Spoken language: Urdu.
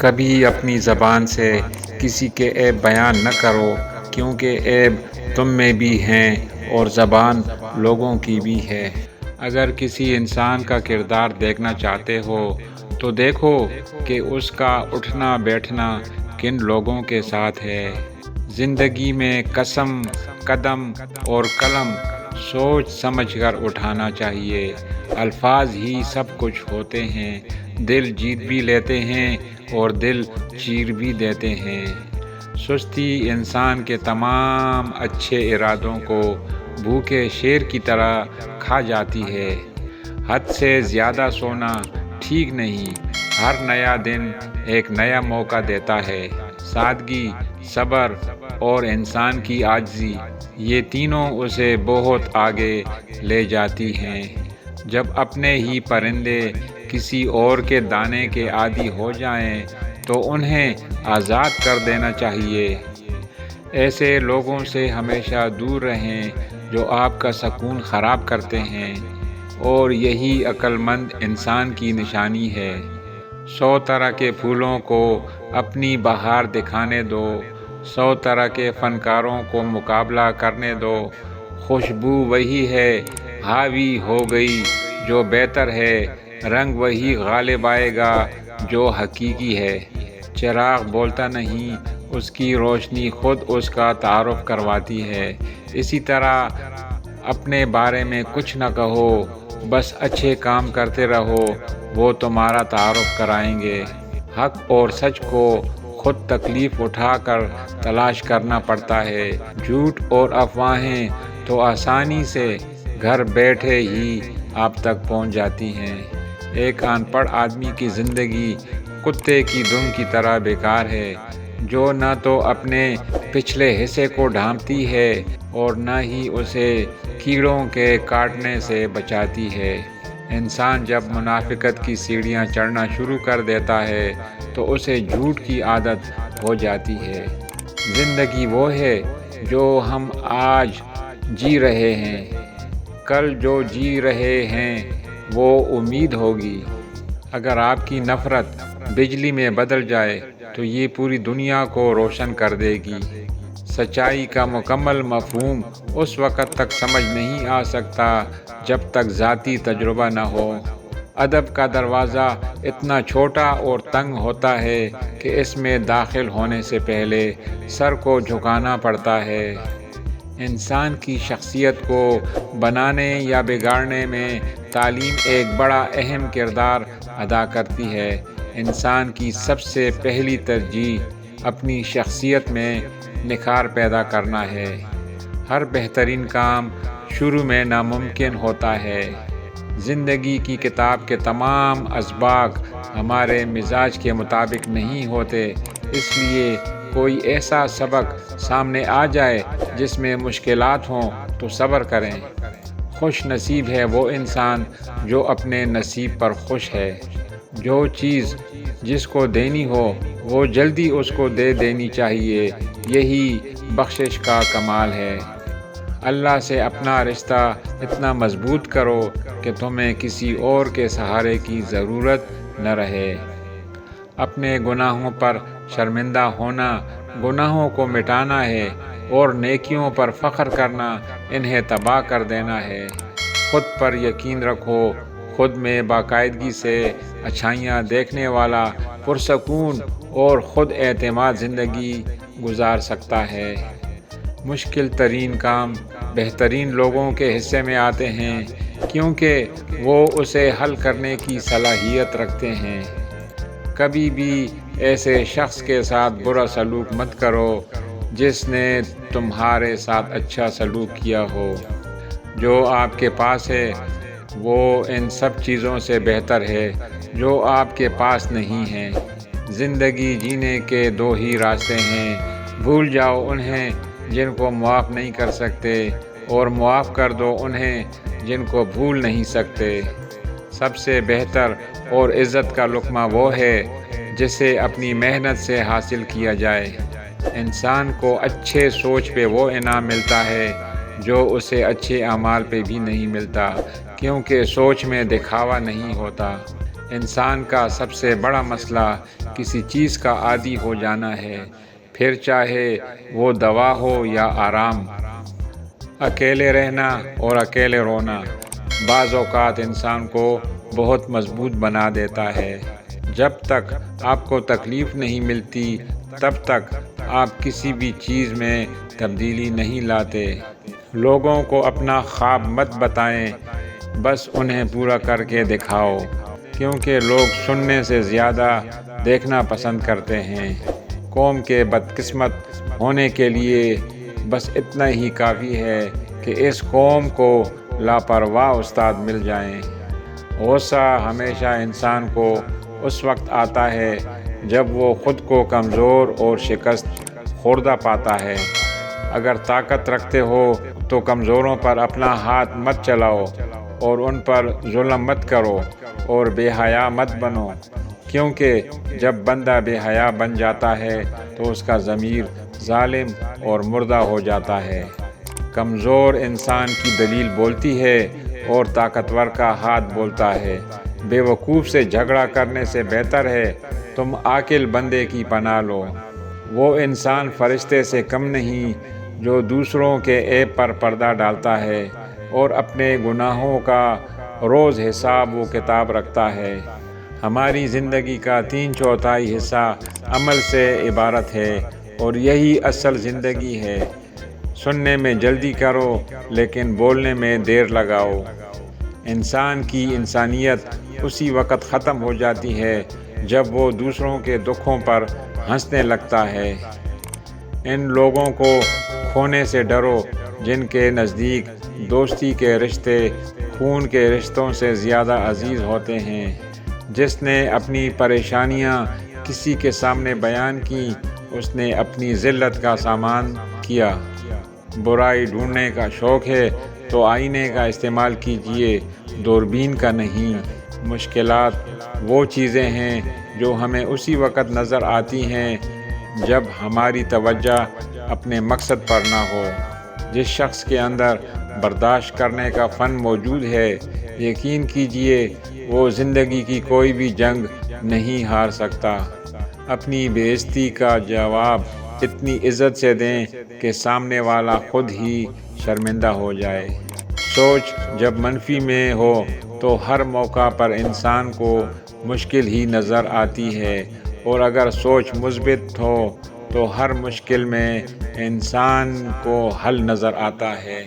کبھی اپنی زبان سے کسی کے عیب بیان نہ کرو، کیونکہ عیب تم میں بھی ہیں اور زبان لوگوں کی بھی ہے۔ اگر کسی انسان کا کردار دیکھنا چاہتے ہو تو دیکھو کہ اس کا اٹھنا بیٹھنا کن لوگوں کے ساتھ ہے۔ زندگی میں قدم اور قلم سوچ سمجھ کر اٹھانا چاہیے۔ الفاظ ہی سب کچھ ہوتے ہیں، دل جیت بھی لیتے ہیں اور دل چیر بھی دیتے ہیں۔ سستی انسان کے تمام اچھے ارادوں کو بھوکے شیر کی طرح کھا جاتی ہے۔ حد سے زیادہ سونا ٹھیک نہیں، ہر نیا دن ایک نیا موقع دیتا ہے۔ سادگی، صبر اور انسان کی عاجزی، یہ تینوں اسے بہت آگے لے جاتی ہیں۔ جب اپنے ہی پرندے کسی اور کے دانے کے عادی ہو جائیں تو انہیں آزاد کر دینا چاہیے۔ ایسے لوگوں سے ہمیشہ دور رہیں جو آپ کا سکون خراب کرتے ہیں، اور یہی عقل مند انسان کی نشانی ہے۔ 100 طرح کے پھولوں کو اپنی بہار دکھانے دو، 100 طرح کے فنکاروں کو مقابلہ کرنے دو، خوشبو وہی ہے حاوی ہو گئی جو بہتر ہے، رنگ وہی غالب آئے گا جو حقیقی ہے۔ چراغ بولتا نہیں، اس کی روشنی خود اس کا تعارف کرواتی ہے۔ اسی طرح اپنے بارے میں کچھ نہ کہو، بس اچھے کام کرتے رہو، وہ تمہارا تعارف کرائیں گے۔ حق اور سچ کو خود تکلیف اٹھا کر تلاش کرنا پڑتا ہے، جھوٹ اور افواہیں تو آسانی سے گھر بیٹھے ہی آپ تک پہنچ جاتی ہیں۔ ایک ان پڑھ آدمی کی زندگی کتے کی دم کی طرح بیکار ہے، جو نہ تو اپنے پچھلے حصے کو ڈھانپتی ہے اور نہ ہی اسے کیڑوں کے کاٹنے سے بچاتی ہے۔ انسان جب منافقت کی سیڑھیاں چڑھنا شروع کر دیتا ہے تو اسے جھوٹ کی عادت ہو جاتی ہے۔ زندگی وہ ہے جو ہم آج جی رہے ہیں، کل جو جی رہے ہیں وہ امید ہوگی۔ اگر آپ کی نفرت بجلی میں بدل جائے تو یہ پوری دنیا کو روشن کر دے گی۔ سچائی کا مکمل مفہوم اس وقت تک سمجھ نہیں آ سکتا جب تک ذاتی تجربہ نہ ہو۔ ادب کا دروازہ اتنا چھوٹا اور تنگ ہوتا ہے کہ اس میں داخل ہونے سے پہلے سر کو جھکانا پڑتا ہے۔ انسان کی شخصیت کو بنانے یا بگاڑنے میں تعلیم ایک بڑا اہم کردار ادا کرتی ہے۔ انسان کی سب سے پہلی ترجیح اپنی شخصیت میں نکھار پیدا کرنا ہے۔ ہر بہترین کام شروع میں ناممکن ہوتا ہے۔ زندگی کی کتاب کے تمام اسباق ہمارے مزاج کے مطابق نہیں ہوتے، اس لیے کوئی ایسا سبق سامنے آ جائے جس میں مشکلات ہوں تو صبر کریں۔ خوش نصیب ہے وہ انسان جو اپنے نصیب پر خوش ہے۔ جو چیز جس کو دینی ہو وہ جلدی اس کو دے دینی چاہیے، یہی بخشش کا کمال ہے۔ اللہ سے اپنا رشتہ اتنا مضبوط کرو کہ تمہیں کسی اور کے سہارے کی ضرورت نہ رہے۔ اپنے گناہوں پر شرمندہ ہونا گناہوں کو مٹانا ہے، اور نیکیوں پر فخر کرنا انہیں تباہ کر دینا ہے۔ خود پر یقین رکھو، خود میں باقاعدگی سے اچھائیاں دیکھنے والا پرسکون اور خود اعتماد زندگی گزار سکتا ہے۔ مشکل ترین کام بہترین لوگوں کے حصے میں آتے ہیں، کیونکہ وہ اسے حل کرنے کی صلاحیت رکھتے ہیں۔ کبھی بھی ایسے شخص کے ساتھ برا سلوک مت کرو جس نے تمہارے ساتھ اچھا سلوک کیا ہو۔ جو آپ کے پاس ہے وہ ان سب چیزوں سے بہتر ہے جو آپ کے پاس نہیں ہیں۔ زندگی جینے کے دو ہی راستے ہیں، بھول جاؤ انہیں جن کو معاف نہیں کر سکتے، اور معاف کر دو انہیں جن کو بھول نہیں سکتے۔ سب سے بہتر اور عزت کا لقمہ وہ ہے جسے اپنی محنت سے حاصل کیا جائے۔ انسان کو اچھے سوچ پہ وہ انعام ملتا ہے جو اسے اچھے اعمال پہ بھی نہیں ملتا، کیونکہ سوچ میں دکھاوا نہیں ہوتا۔ انسان کا سب سے بڑا مسئلہ کسی چیز کا عادی ہو جانا ہے، پھر چاہے وہ دوا ہو یا آرام۔ اکیلے رہنا اور اکیلے رونا بعض اوقات انسان کو بہت مضبوط بنا دیتا ہے۔ جب تک آپ کو تکلیف نہیں ملتی تب تک آپ کسی بھی چیز میں تبدیلی نہیں لاتے۔ لوگوں کو اپنا خواب مت بتائیں، بس انہیں پورا کر کے دکھاؤ، کیونکہ لوگ سننے سے زیادہ دیکھنا پسند کرتے ہیں۔ قوم کے بدقسمت ہونے کے لیے بس اتنا ہی کافی ہے کہ اس قوم کو لاپرواہ استاد مل جائیں۔ غصہ ہمیشہ انسان کو اس وقت آتا ہے جب وہ خود کو کمزور اور شکست خوردہ پاتا ہے۔ اگر طاقت رکھتے ہو تو کمزوروں پر اپنا ہاتھ مت چلاؤ اور ان پر ظلم مت کرو اور بے حیا مت بنو، کیونکہ جب بندہ بے حیا بن جاتا ہے تو اس کا ضمیر ظالم اور مردہ ہو جاتا ہے۔ کمزور انسان کی دلیل بولتی ہے اور طاقتور کا ہاتھ بولتا ہے۔ بے وقوف سے جھگڑا کرنے سے بہتر ہے تم عاقل بندے کی پناہ لو۔ وہ انسان فرشتے سے کم نہیں جو دوسروں کے عیب پر پردہ ڈالتا ہے اور اپنے گناہوں کا روز حساب و کتاب رکھتا ہے۔ ہماری زندگی کا 3/4 حصہ عمل سے عبارت ہے اور یہی اصل زندگی ہے۔ سننے میں جلدی کرو لیکن بولنے میں دیر لگاؤ۔ انسان کی انسانیت اسی وقت ختم ہو جاتی ہے جب وہ دوسروں کے دکھوں پر ہنسنے لگتا ہے۔ ان لوگوں کو کھونے سے ڈرو جن کے نزدیک دوستی کے رشتے خون کے رشتوں سے زیادہ عزیز ہوتے ہیں۔ جس نے اپنی پریشانیاں کسی کے سامنے بیان کی اس نے اپنی ذلت کا سامان کیا۔ برائی ڈھونڈنے کا شوق ہے تو آئینے کا استعمال کیجیے، دوربین کا نہیں۔ مشکلات وہ چیزیں ہیں جو ہمیں اسی وقت نظر آتی ہیں جب ہماری توجہ اپنے مقصد پر نہ ہو۔ جس شخص کے اندر برداشت کرنے کا فن موجود ہے، یقین کیجیے وہ زندگی کی کوئی بھی جنگ نہیں ہار سکتا۔ اپنی بے عزتی کا جواب اتنی عزت سے دیں کہ سامنے والا خود ہی شرمندہ ہو جائے۔ سوچ جب منفی میں ہو تو ہر موقع پر انسان کو مشکل ہی نظر آتی ہے، اور اگر سوچ مثبت ہو تو ہر مشکل میں انسان کو حل نظر آتا ہے۔